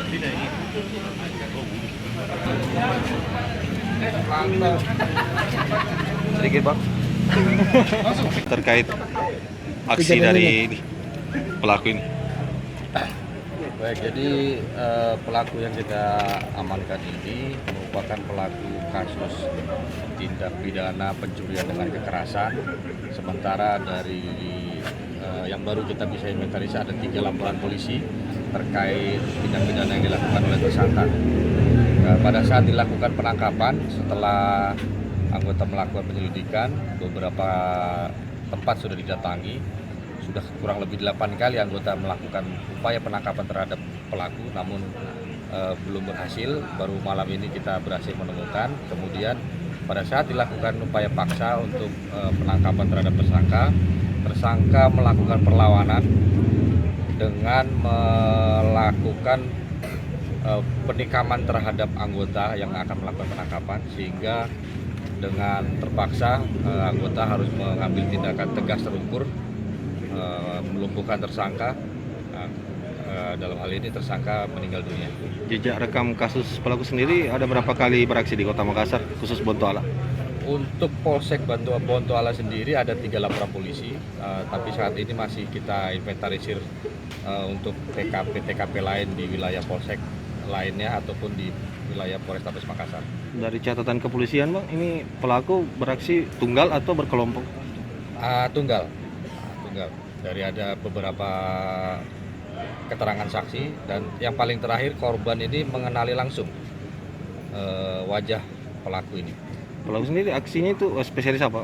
Sedikit bang, terkait aksi dari pelaku ini. Baik, jadi pelaku yang kita amankan ini merupakan pelaku kasus tindak pidana pencurian dengan kekerasan. Sementara dari yang baru kita bisa inventarisasi ada 3 laporan polisi terkait tindak pidana yang dilakukan oleh tersangka. Pada saat dilakukan penangkapan, setelah anggota melakukan penyelidikan, beberapa tempat sudah didatangi. Sudah kurang lebih 8 kali anggota melakukan upaya penangkapan terhadap pelaku, namun belum berhasil. Baru malam ini kita berhasil menemukan. Kemudian pada saat dilakukan upaya paksa untuk penangkapan terhadap tersangka melakukan perlawanan dengan melakukan penikaman terhadap anggota yang akan melakukan penangkapan, sehingga dengan terpaksa anggota harus mengambil tindakan tegas terukur, melumpuhkan tersangka. Dalam hal ini tersangka meninggal dunia. Jejak rekam kasus pelaku sendiri ada berapa kali beraksi di Kota Makassar, khusus Bontoala? Untuk Polsek Bontoala sendiri ada 3 laporan polisi, tapi saat ini masih kita inventarisir untuk TKP lain di wilayah Polsek lainnya ataupun di wilayah Polrestabes Makassar. Dari catatan kepolisian bang, ini pelaku beraksi tunggal atau berkelompok? Tunggal. Dari ada beberapa keterangan saksi, dan yang paling terakhir korban ini mengenali langsung wajah pelaku ini. Pelaku sendiri aksinya itu spesialis apa?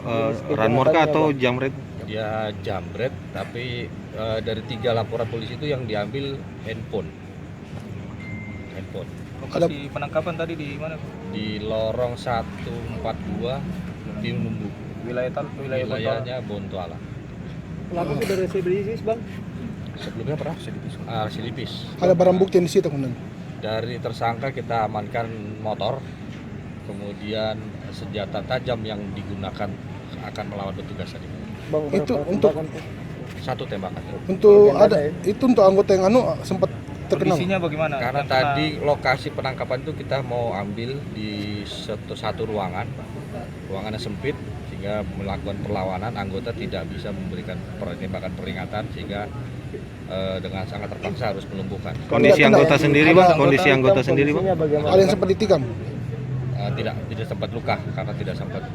Ranmorka atau jamret? Dia jamret, tapi dari 3 laporan polisi itu yang diambil handphone. Lokasi penangkapan tadi di mana? Di lorong 142 di Numbu. Wilayahnya Bontoala. Pelaku sudah residivis bang? Sebelumnya pernah residipis. Ada barang bukti yang disita kemudian? Dari tersangka kita amankan motor, kemudian senjata tajam yang digunakan akan melawan petugas tadi. Bang, itu untuk satu tembakan. Untuk ada itu untuk anggota yang sempat terkenal. Kondisinya bagaimana? Karena tadi lokasi penangkapan itu kita mau ambil di satu ruangan yang sempit, sehingga melakukan perlawanan anggota tidak bisa memberikan tembakan peringatan, sehingga dengan sangat terpaksa harus melumpuhkan. Kondisi anggota sendiri bang, kondisi anggota sendiri bang. Ada yang sempat ditikam? Tidak sempat luka karena tidak sempat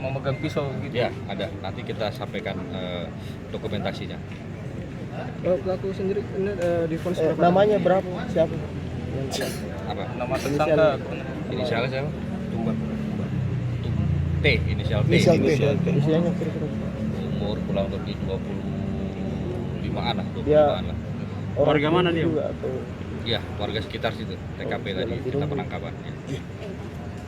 memegang pisau gitu. Ya, ada. Nanti kita sampaikan dokumentasinya. Pelaku sendiri divonis namanya berapa? Siapa? Apa? Nama tersangka Inisialnya siapa? T, inisial T. Usianya kira-kira Umur kurang lebih 25-an lah. warga mana dia? Iya, warga sekitar situ. TKP tadi kita penangkapan. Ya.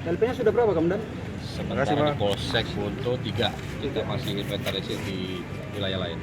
LP-nya sudah berapa Kamdan? Sementara di Polsek Bonto 3, kita masih inventarisir di wilayah lain.